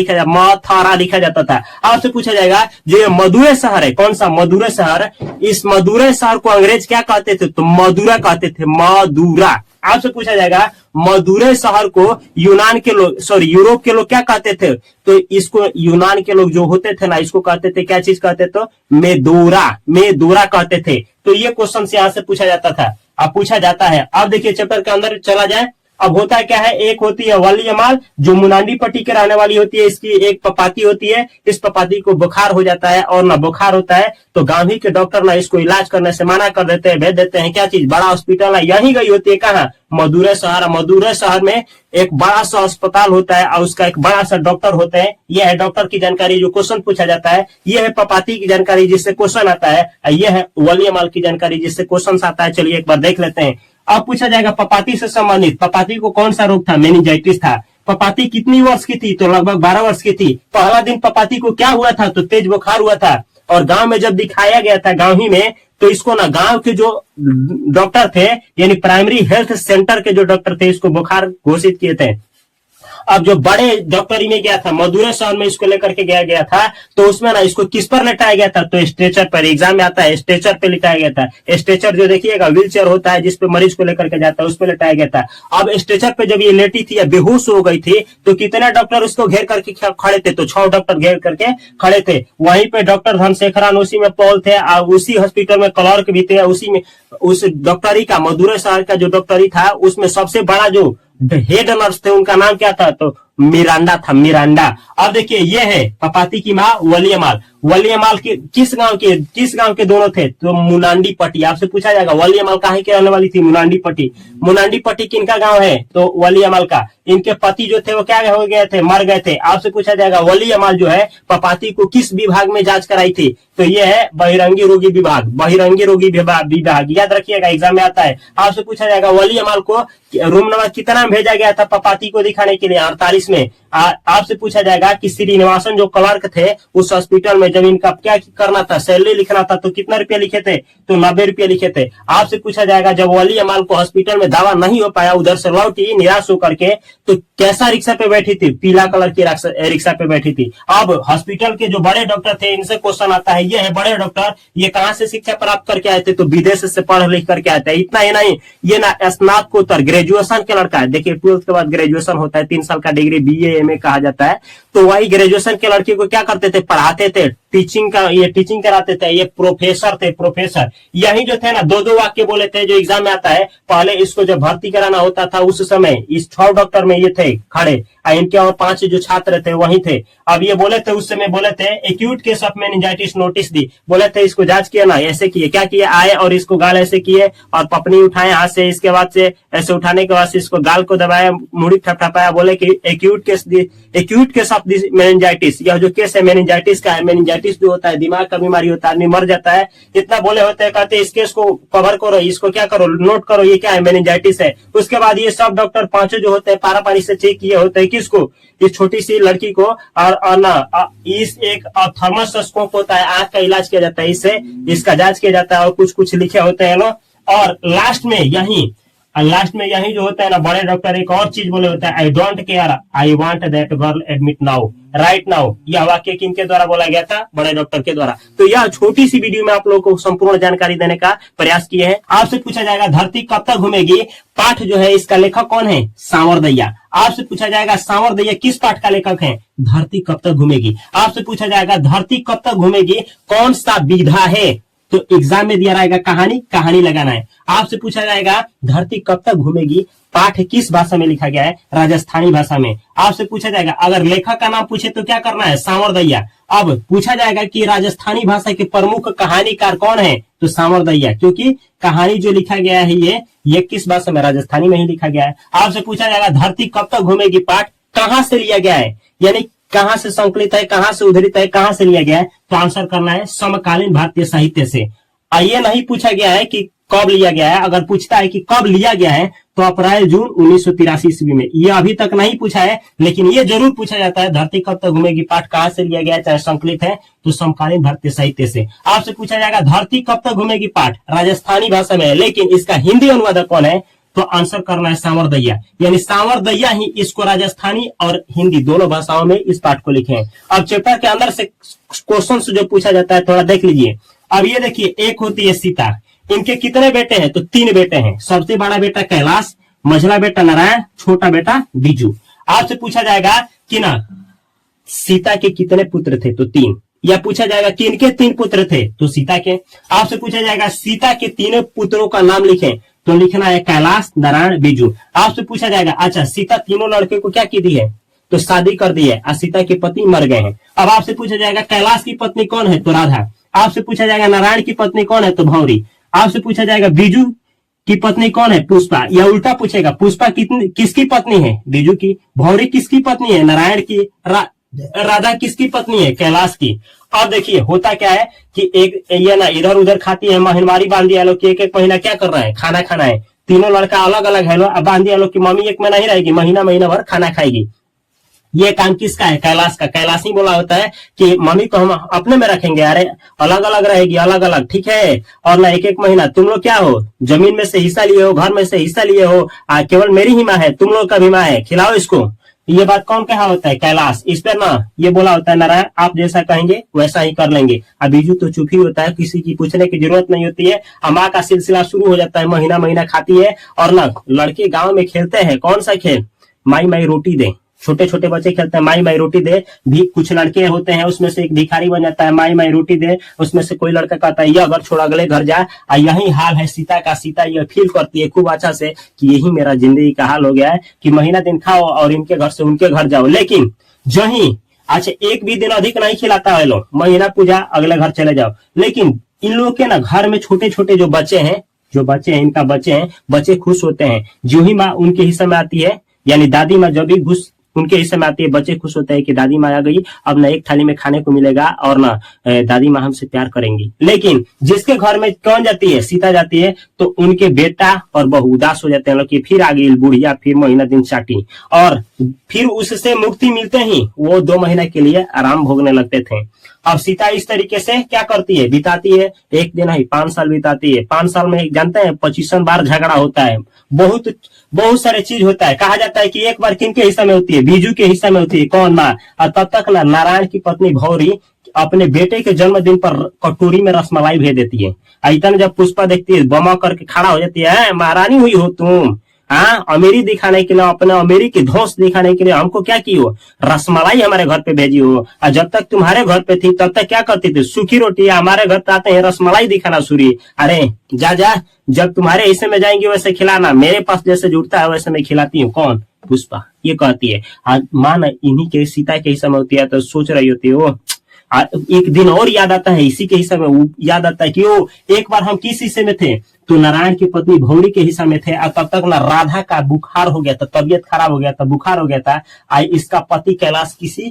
A: लिखा जाता था। आपसे पूछा जाएगा जो ये मदुरै शहर है, कौन सा मदुरै शहर, इस मदुरै शहर को अंग्रेज क्या कहते थे, तो मदुरा कहते थे, मदुरा। आपसे पूछा जाएगा मदुरै शहर को यूरोप के लोग क्या कहते थे, तो इसको यूनान के लोग जो होते थे ना, इसको कहते थे, क्या चीज कहते, तो मेदोरा कहते थे। तो ये क्वेश्चन से यहाँ से पूछा जाता था, अब पूछा जाता है। अब देखिए चैप्टर के अंदर चला जाए, अब होता क्या है, एक होती है वली अमाल जो मुनांडी पट्टी के रहने वाली होती है, इसकी एक पपाती होती है, इस पपाती को बुखार हो जाता है और ना बुखार होता है तो गांव ही के डॉक्टर ना इसको इलाज करने से मना कर देते हैं, भेज देते हैं क्या चीज, बड़ा हॉस्पिटल है, यही गई होती है कहाँ, मदुरै शहर। मदुरै शहर में एक बड़ा सा अस्पताल होता है और उसका एक बड़ा सा डॉक्टर होते हैं। यह है डॉक्टर की जानकारी जो क्वेश्चन पूछा जाता है, यह है पपाती की जानकारी जिससे क्वेश्चन आता है, यह है वली अमाल की जानकारी जिससे क्वेश्चन आता है। चलिए एक बार देख लेते हैं। अब पूछा जाएगा पपाती से संबंधित, पपाती को कौन सा रोग था, मेनिंजाइटिस था। पपाती कितनी वर्ष की थी, तो लगभग 12 वर्ष की थी। पहला दिन पपाती को क्या हुआ था, तो तेज बुखार हुआ था और गांव में जब दिखाया गया था गांव ही में, तो इसको ना गांव के जो डॉक्टर थे यानी प्राइमरी हेल्थ सेंटर के जो डॉक्टर थे इसको बुखार घोषित किए थे। अब जो बड़े डॉक्टरी में गया था, मदुरै शहर में इसको लेकर के गया था, तो उसमें ना इसको किस पर लेटाया गया था, तो स्ट्रेचर पर। एग्जाम में आता है स्ट्रेचर पे लिटाया गया था। स्ट्रेचर जो देखिएगा व्हील चेयर होता है जिसपे मरीज को लेकर के जाता है, उस पर लेटाया गया था। अब स्ट्रेचर पे जब ये लेटी थी या बेहोश हो गई थी तो कितने डॉक्टर उसको घेर करके खड़े थे, तो 6 डॉक्टर घेर करके खड़े थे। वहीं पे डॉक्टर धनशेखरन उसी में पॉल थे और उसी हॉस्पिटल में क्लर्क भी थे। उसी में उस डॉक्टरी का, मदुरै शहर का जो डॉक्टरी था उसमें सबसे बड़ा जो हेड नर्स थे उनका नाम क्या था, तो मिरांडा था, मिरांडा। अब देखिए ये है पपाती की माँ वली अमाल। वली अमाल के किस गांव के दोनों थे, तो मुनांडी पट्टी। आपसे पूछा जाएगा वली अमाल कहाँ की रहने वाली थी, मुनांडी पट्टी। मुनांडी पट्टी किनका गांव है, तो वली अमाल का। इनके पति जो थे वो क्या हो गए थे, मर गए थे। आपसे पूछा जाएगा वली अमाल जो है पपाती को किस विभाग में जांच कराई थी, तो ये है बहिरंगी रोगी विभाग, बहिरंगी रोगी विभाग। याद रखिएगा एग्जाम में आता है। आपसे पूछा जाएगा वली अमाल को रूम नंबर कितना में भेजा गया था पपाती को दिखाने के लिए, 48 में। आपसे पूछा जाएगा कि श्रीनिवासन जो क्लर्क थे उस हॉस्पिटल में जब इनका क्या करना था, सैलरी लिखना था, तो कितना रुपया लिखे थे, तो 90 रुपया लिखे थे। आपसे पूछा जाएगा जब वली अमाल को हॉस्पिटल में दवा नहीं हो पाया, उधर से लौटी निराश होकर के, तो कैसा रिक्शा पे बैठी थी, पीला कलर की रिक्शा पे बैठी थी। अब हॉस्पिटल के जो बड़े डॉक्टर थे इनसे क्वेश्चन आता है, ये है बड़े डॉक्टर, ये कहाँ से शिक्षा प्राप्त करके आए थे, तो विदेश से पढ़ लिख करके आए थे। इतना ही नहीं, ये ना स्नातकोत्तर ग्रेजुएशन के लड़का है। देखिए 12th के बाद ग्रेजुएशन होता है, 3 साल का डिग्री BA MA कहा जाता है। तो वही ग्रेजुएशन के लड़के को क्या करते थे, पढ़ाते थे, टीचिंग कराते थे। ये प्रोफेसर थे, प्रोफेसर। यही जो थे ना 2-2 वाक्य बोले थे जो एग्जाम में आता है। पहले इसको जब भर्ती कराना होता था उस समय इस 6 डॉक्टर में ये थे खड़े, इनके और 5 जो छात्र थे वही थे। अब ये बोले थे उस समय, बोले थे acute case of meningitis notice दी, बोले थे इसको जांच किया ना, ऐसे किए, क्या किए, आए और इसको गाल ऐसे किए और पपनी उठाए हाथ से, इसके बाद से ऐसे उठाने के बाद से इसको गाल को दबाया, मुड़ी थपथपाया, बोले कि acute case of this meningitis, यह जो केस है मेनिंजाइटिस का है। मेनिंजाइटिस जो होता है दिमाग का बीमारी होता है, आदमी मर जाता है, इतना बोले होते हैं। कहते इस केस को कवर करो, इसको क्या करो, नोट करो, ये क्या है, मेनिंजाइटिस है। उसके बाद ये सब डॉक्टर 5 जो होते हैं पारा पारी से चेक किए होते हैं किसको, इस छोटी सी लड़की को। और ना इस एक थर्मोस्कोप होता है, आंख का इलाज किया जाता है, इससे इसका जांच किया जाता है और कुछ लिखे होते हैं ना। और लास्ट में यही जो होता है ना, बड़े डॉक्टर एक और चीज बोले होता है, I don't care, I want that girl admit now, right now. यह वाक्य किनके द्वारा बोला गया था, बड़े डॉक्टर के द्वारा। तो यह छोटी सी वीडियो में आप लोगों को संपूर्ण जानकारी देने का प्रयास किए हैं। आपसे पूछा जाएगा धरती कब तक घूमेगी, पाठ जो है इसका लेखक कौन है, सांवरदैया। आपसे पूछा जाएगा सांवरदैया किस पाठ का लेखक है, धरती कब तक घूमेगी। आपसे पूछा जाएगा धरती कब तक घूमेगी कौन सा विधा है, तो एग्जाम में दिया रहेगा कहानी लगाना है। आपसे पूछा जाएगा धरती कब तक घूमेगी, पाठ किस भाषा में लिखा गया है, राजस्थानी भाषा में। आपसे पूछा जाएगा अगर लेखक का नाम पूछे तो क्या करना है, सांवरदैया। अब पूछा जाएगा कि राजस्थानी भाषा के प्रमुख कहानीकार कौन है, तो सांवरदैया, क्योंकि कहानी जो लिखा गया है ये किस भाषा में, राजस्थानी में ही लिखा गया है। आपसे पूछा जाएगा धरती कब तक घूमेगी, पाठ कहां से लिया गया है, यानी कहां से संकलित है, कहां से उद्धृत है, कहां से लिया गया है, तो आंसर करना है समकालीन भारतीय साहित्य से। ये नहीं पूछा गया है कि कब लिया गया है। अगर पूछता है कि कब लिया गया है तो अप्रैल जून 1983 ईस्वी में। ये अभी तक नहीं पूछा है, लेकिन ये जरूर पूछा जाता है धरती कब तक घूमेगी, पाठ कहां से लिया गया है, चाहे संकलित है तो समकालीन भारतीय साहित्य से। आपसे पूछा जाएगा धरती कब तक घूमेगी, पाठ राजस्थानी भाषा में है, लेकिन इसका हिंदी अनुवादक कौन है, तो आंसर करना है सांवरदैया। यानी सांवरदैया ही इसको राजस्थानी और हिंदी दोनों भाषाओं में इस पाठ को लिखे हैं। अब चैप्टर के अंदर से क्वेश्चन जो पूछा जाता है थोड़ा देख लीजिए। अब ये देखिए, एक होती है सीता, इनके कितने बेटे हैं, तो 3 बेटे हैं। सबसे बड़ा बेटा कैलाश, मझला बेटा नारायण, छोटा बेटा बीजू। आपसे पूछा जाएगा कि ना सीता के कितने पुत्र थे, तो 3। या पूछा जाएगा कि इनके 3 पुत्र थे, तो सीता के। आपसे पूछा जाएगा सीता के तीनों पुत्रों का नाम लिखें, तो लिखना है कैलाश, नारायण, बीजू। आपसे पूछा जाएगा अच्छा सीता तीनों लड़के को क्या की दी है, तो शादी कर दी है और सीता के पति मर गए हैं। अब आपसे पूछा जाएगा कैलाश की पत्नी कौन है, तो राधा। आपसे पूछा जाएगा नारायण की पत्नी कौन है, तो भौरी। आपसे पूछा जाएगा बीजू की पत्नी कौन है, पुष्पा। या उल्टा पूछेगा पुष्पा किसकी पत्नी है, बीजू की। भौरी किसकी पत्नी है, नारायण की। राधा किसकी पत्नी है, कैलाश की। अब देखिए होता क्या है कि एक ये ना इधर उधर खाती है, महिनवारी बांध दिया लोग, एक एक महीना क्या कर रहा है, खाना खाना है। तीनों लड़का अलग अलग है लोग, अब बांध दिया लोग की मम्मी एक महीना ही रहेगी, महीना महीना भर खाना खाएगी। ये काम किसका है, कैलाश का। कैलाश ही बोला होता है कि मम्मी को हम अपने में रखेंगे, अरे अलग अलग रहेगी, अलग अलग, ठीक है। और ना एक एक महीना तुम लोग क्या हो, जमीन में से हिस्सा लिए हो, घर में से हिस्सा लिए हो, केवल मेरी ही माँ है, तुम लोग का भी माँ है, खिलाओ इसको। ये बात कौन कहा होता है, कैलाश। इस पर ना ये बोला होता है नारायण आप जैसा कहेंगे वैसा ही कर लेंगे। अब बीजू तो चुप ही होता है, किसी की पूछने की जरूरत नहीं होती है। माँ का सिलसिला शुरू हो जाता है, महीना महीना खाती है। और ना लड़के गाँव में खेलते हैं, कौन सा खेल, माई माई रोटी दे। छोटे छोटे बच्चे खेलते हैं माई माई रोटी दे। भी कुछ लड़के होते हैं उसमें से एक भिखारी बन जाता है, माई माई रोटी दे। उसमें से कोई लड़का कहता है यह घर छोड़ अगले घर जा। यही हाल है सीता का। सीता यह फील करती है खूब अच्छा से कि यही मेरा जिंदगी का हाल हो गया है कि महीना दिन खाओ और इनके घर से उनके घर जाओ। लेकिन जही अच्छा एक भी दिन अधिक नहीं खिलाता है लोग, महीना पूजा अगले घर चले जाओ। लेकिन इन लोग के ना घर में छोटे छोटे जो बच्चे हैं इनका बच्चे हैं, बच्चे खुश होते हैं। जो ही माँ उनके हिस्से में आती है, यानी दादी माँ जब भी घुस उनके हिस्से में आती है, बच्चे खुश होते हैं कि दादी माँ आ गई, अब ना एक थाली में खाने को मिलेगा और ना दादी माँ हमसे प्यार करेंगी। लेकिन जिसके घर में कौन जाती है, सीता जाती है, तो उनके बेटा और बहू उदास हो जाते हैं कि फिर आ गई बुढ़िया, फिर महीना दिन चाटी। और फिर उससे मुक्ति मिलते ही वो 2 महीने के लिए आराम भोगने लगते थे। अब सीता इस तरीके से क्या करती है, बिताती है, एक दिन ही 5 साल बिताती है। 5 साल में जानते हैं 25 बार झगड़ा होता है, बहुत सारे चीज होता है। कहा जाता है कि एक बार किनके हिस्सा में होती है, बीजू के हिस्सा में होती है, कौन, माँ। और तब तक ना नारायण की पत्नी भौरी अपने बेटे के जन्मदिन पर कटोरी में रसमलाई भेज देती है। इतना जब पुष्पा देखती है बमा करके खड़ा हो जाती है, महारानी हुई हो तुम, हाँ अमीरी दिखाने के लिए, अपने अमीरी की धौंस दिखाने के लिए हमको क्या की हो, रसमलाई हमारे घर पे भेजी हो। और जब तक तुम्हारे घर पे थी तब तक क्या करती थी, सूखी रोटी। हमारे घर पे आते हैं रसमलाई दिखाना सूरी। अरे जा जा, जब तुम्हारे हिस्से में जाएंगे वैसे खिलाना, मेरे पास जैसे जुड़ता है वैसे मैं खिलाती हूँ। कौन, पुष्पा ये कहती है। माँ ना इन्हीं के सीता के हिस्से में होती है, तो सोच रही होती है वो एक दिन और याद आता है, इसी के हिस्से में याद आता है कि वो एक बार हम किस हिस्से में थे, तो नारायण की पत्नी भौरी के हिस्सा में थे। और तब तक ना राधा का बुखार हो गया था, तबियत खराब हो गया था, बुखार हो गया था। इसका पति कैलाश किसी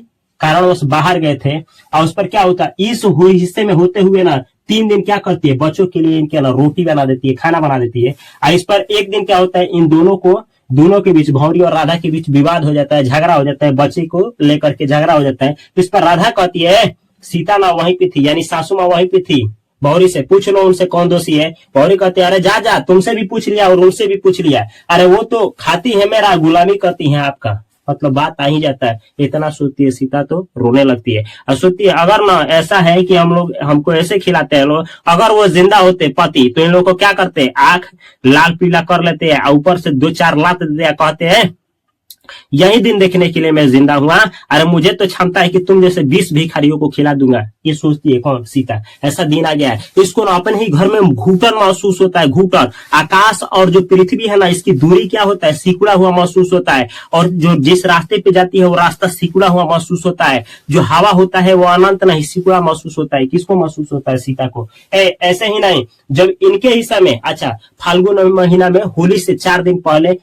A: कारणवश बाहर गए थे। और उस पर क्या होता, इस हिस्से में होते हुए ना 3 दिन क्या करती है, बच्चों के लिए इनके ना रोटी बना देती है, खाना बना देती है। और इस पर एक दिन क्या होता है, इन दोनों के बीच, भौरी और राधा के बीच विवाद हो जाता है, झगड़ा हो जाता है, बच्चे को लेकर के झगड़ा हो जाता है। इस पर राधा कहती है सीता ना वहीं पे थी, यानी सासू माँ वहीं पे थी, भौरी से पूछ लो उनसे कौन दोषी है। भौरी कहते अरे जा जा, तुमसे भी पूछ लिया और उनसे भी पूछ लिया, अरे वो तो खाती है मेरा, गुलामी करती है आपका। मतलब बात आ ही जाता है। इतना सोचती है सीता तो रोने लगती है और सोचती है अगर ना ऐसा है कि हमको ऐसे खिलाते हैं लोग, अगर वो जिंदा होते पति तो इन लोग को क्या करते, आंख लाल पीला कर लेते हैं, ऊपर से 2-4 लात देते, कहते हैं यही दिन देखने के लिए मैं जिंदा हुआ, अरे मुझे तो क्षमता है कि तुम जैसे 20 भिखारियों को खिला दूंगा। ये सोचती है कौन, सीता। ऐसा दिन आ गया है, इसको ना अपने ही घर में घूटन महसूस होता है, घूटन। आकाश और जो पृथ्वी है ना, इसकी दूरी क्या होता है, सिकुड़ा हुआ महसूस होता है। और जो जिस रास्ते पे जाती है वो रास्ता सिकुड़ा हुआ महसूस होता है। जो हवा होता है वो अनंत नहीं, सिकुड़ा महसूस होता है। किसको महसूस होता है, सीता को। ऐसे ही नहीं, जब इनके हिस्सा में अच्छा फाल्गुन महीना में होली से 4 दिन पहले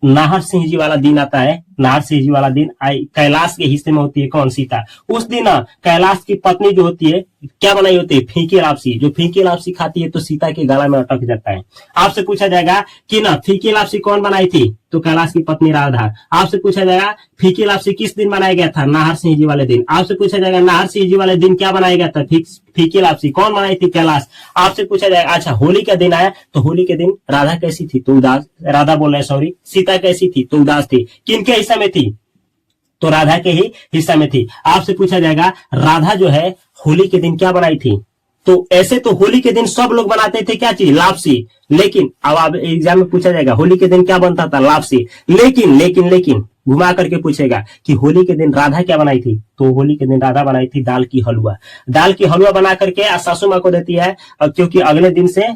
A: नाहर सिंह जी वाला दिन आता है। नाहर सिंह जी वाला दिन कैलाश के हिस्से में होती है कौन, सीता। उस दिन कैलाश की पत्नी जो होती है क्या बनाई होती है, फीकी लापसी। जो फीकी लापसी खाती है तो सीता के गला में अटक जाता है। आपसे पूछा जाएगा कि ना फीकी लापसी कौन बनाई थी, तो कैलाश की पत्नी राधा। आपसे पूछा जाएगा फीकी लापसी किस दिन बनाया गया था, नाहर सिंह जी वाले दिन। आपसे पूछा जाएगा नाहर सिंह जी वाले दिन क्या बनाया गया था, फीकी लापसी कौन बनाई थी, कैलाश। आपसे पूछा जाएगा अच्छा होली का दिन आया, तो होली के दिन राधा कैसी थी, तो उदास, राधा बोल रहे सॉरी, सीता कैसी थी, तो उदास थी। किनके हिस्सा में थी, तो राधा के ही हिस्सा में थी। आपसे पूछा जाएगा राधा जो है होली के दिन क्या बनाई थी, तो ऐसे तो होली के दिन सब लोग बनाते थे क्या चीज, लापसी। लेकिन अब एग्जाम में पूछा जाएगा होली के दिन क्या बनता था, लापसी। लेकिन घुमा करके पूछेगा कि होली के दिन राधा क्या बनाई थी, तो होली के दिन राधा बनाई थी दाल की हलवा। दाल की हलवा बना करके सासू माँ को देती है, क्योंकि अगले दिन से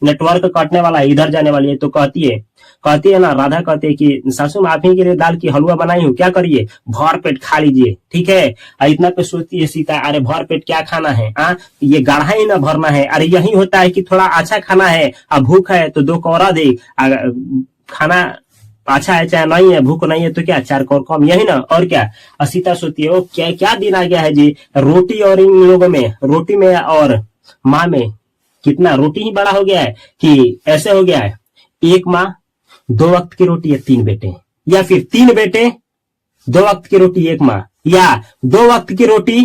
A: नेटवर्क कटने वाला है, इधर जाने वाली है, तो कहती है ना, राधा कहती है कि सासू माँ आप ही के लिए दाल की हलवा बनाई हूँ, क्या करिए, भर पेट खा लीजिए, ठीक है। इतना पे सोचती है सीता, अरे भर पेट क्या खाना है, ये गाढ़ा ही ना भरना है, अरे यही होता है कि थोड़ा अच्छा खाना है, अब भूख है तो 2 कौरा दे, खाना अच्छा है चाहे नहीं है, भूख नहीं है तो क्या 4 कौर कम, यही ना, और क्या। सीता सोचती है, वो क्या क्या दिन आ गया है जी, रोटी और इन लोगों में, रोटी में और माँ में कितना रोटी ही बड़ा हो गया है कि ऐसे हो गया है, एक माँ 2 वक्त की रोटी है 3 बेटे, या फिर 3 बेटे 2 वक्त की रोटी 1 माँ, या 2 वक्त की रोटी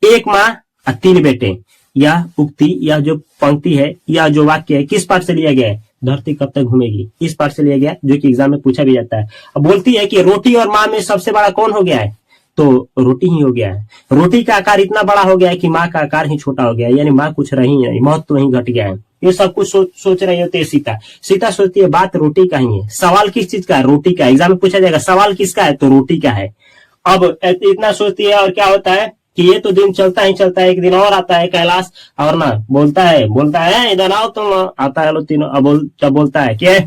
A: 1 माँ और 3 बेटे। यह उक्ति, यह जो पंक्ति है, यह जो वाक्य है, किस पाठ से लिया गया है, धरती कब तक घूमेगी, इस पाठ से लिया गया, जो कि एग्जाम में पूछा भी जाता है। अब बोलती है कि रोटी और माँ में सबसे बड़ा कौन हो गया है, तो रोटी ही हो गया है। रोटी का आकार इतना बड़ा हो गया है कि माँ का आकार ही छोटा हो गया है, यानी माँ कुछ रही नहीं, महत्व वहीं घट गया है। ये सब कुछ सोच रही होती है सीता सोचती है बात रोटी का ही है, सवाल किस चीज का है, रोटी का। एग्जाम में पूछा जाएगा सवाल किसका है, तो रोटी का है। अब इतना सोचती है, और क्या होता है कि ये तो दिन चलता ही चलता है, एक दिन और आता है कैलाश, और ना बोलता है इधर आओ तुम, आता है लो तीनों, अब बोलता है कि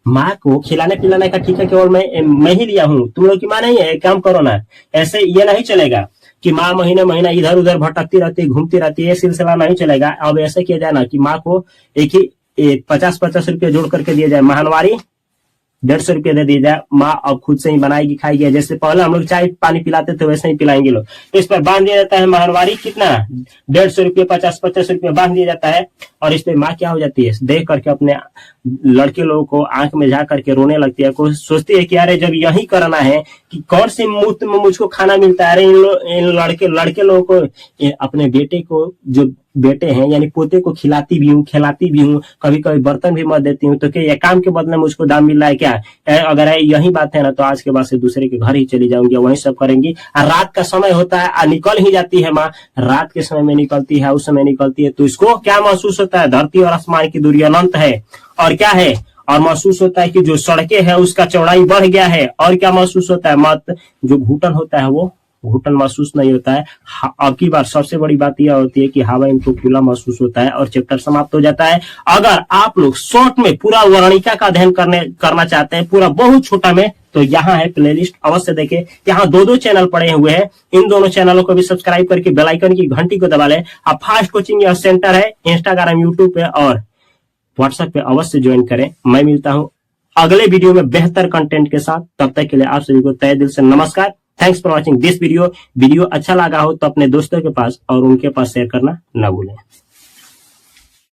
A: माँ को खिलाने पिलाने का ठीक है, केवल मैं ही लिया हूँ, तुम लोग की माँ नहीं है, एक काम करो ना, ऐसे ये नहीं चलेगा कि माँ महीना इधर उधर भटकती रहती है, घूमती रहती है, ये सिलसिला नहीं चलेगा। अब ऐसे किया जाए ना कि माँ को एक ही 50-50 रुपये जोड़ करके दिया जाए, महानवारी 150 रुपये दे दिया जाए, माँ अब खुद से ही बनाएगी खाएगी, जैसे पहले हम लोग चाय पानी पिलाते थे वैसे ही पिलाएंगे लोग। तो इस पर बांध दिया जाता है महानवारी, कितना 150 रुपये 50-50 रुपये बांध दिया जाता है। और इस पे माँ क्या हो जाती है, देख करके अपने लड़के लोगों को आंख में जा करके रोने लगती है, कोई सोचती है कि अरे जब यही करना है कि कौन सी मुफ्त में मुझको खाना मिलता है, अरे इन लड़के लोगों को, अपने बेटे को, जो बेटे हैं यानी पोते को खिलाती भी हूँ, खिलाती भी हूँ, कभी कभी बर्तन भी मत देती हूँ, तो क्या ये काम के बदले मुझको दाम मिल रहा है क्या? अगर यही बात है ना, तो आज के बाद से दूसरे के घर ही चली जाऊंगी, वही सब करेंगी। और रात का समय होता है, निकल ही जाती है माँ, रात के समय में निकलती है, उस समय निकलती है, तो इसको क्या महसूस होता है, धरती और आसमान की दूरी अनंत है, और क्या है, और महसूस होता है कि जो सड़कें हैं उसका चौड़ाई बढ़ गया है, और क्या महसूस होता है, मत जो घुटन होता है वो घुटन महसूस नहीं होता है। अब की बार सबसे बड़ी बात यह होती है कि हवा इनको खुला महसूस होता है, और चैप्टर समाप्त हो जाता है। अगर आप लोग शॉर्ट में पूरा वर्णिका का अध्ययन करना चाहते हैं, पूरा बहुत छोटा में, तो यहाँ है प्लेलिस्ट, अवश्य देखें। यहाँ 2 चैनल पड़े हुए हैं, इन दोनों चैनलों को भी सब्सक्राइब करके बेल आइकन की घंटी को दबा लें। अब फास्ट कोचिंग यह सेंटर है, इंस्टाग्राम, यूट्यूब पे और व्हाट्सएप पे अवश्य ज्वाइन करें। मैं मिलता हूं अगले वीडियो में बेहतर कंटेंट के साथ, तब तक के लिए आप सभी को तहे दिल से नमस्कार। Thanks for watching this video. Video अच्छा लगा हो तो अपने दोस्तों के पास और उनके पास शेयर करना ना भूलें।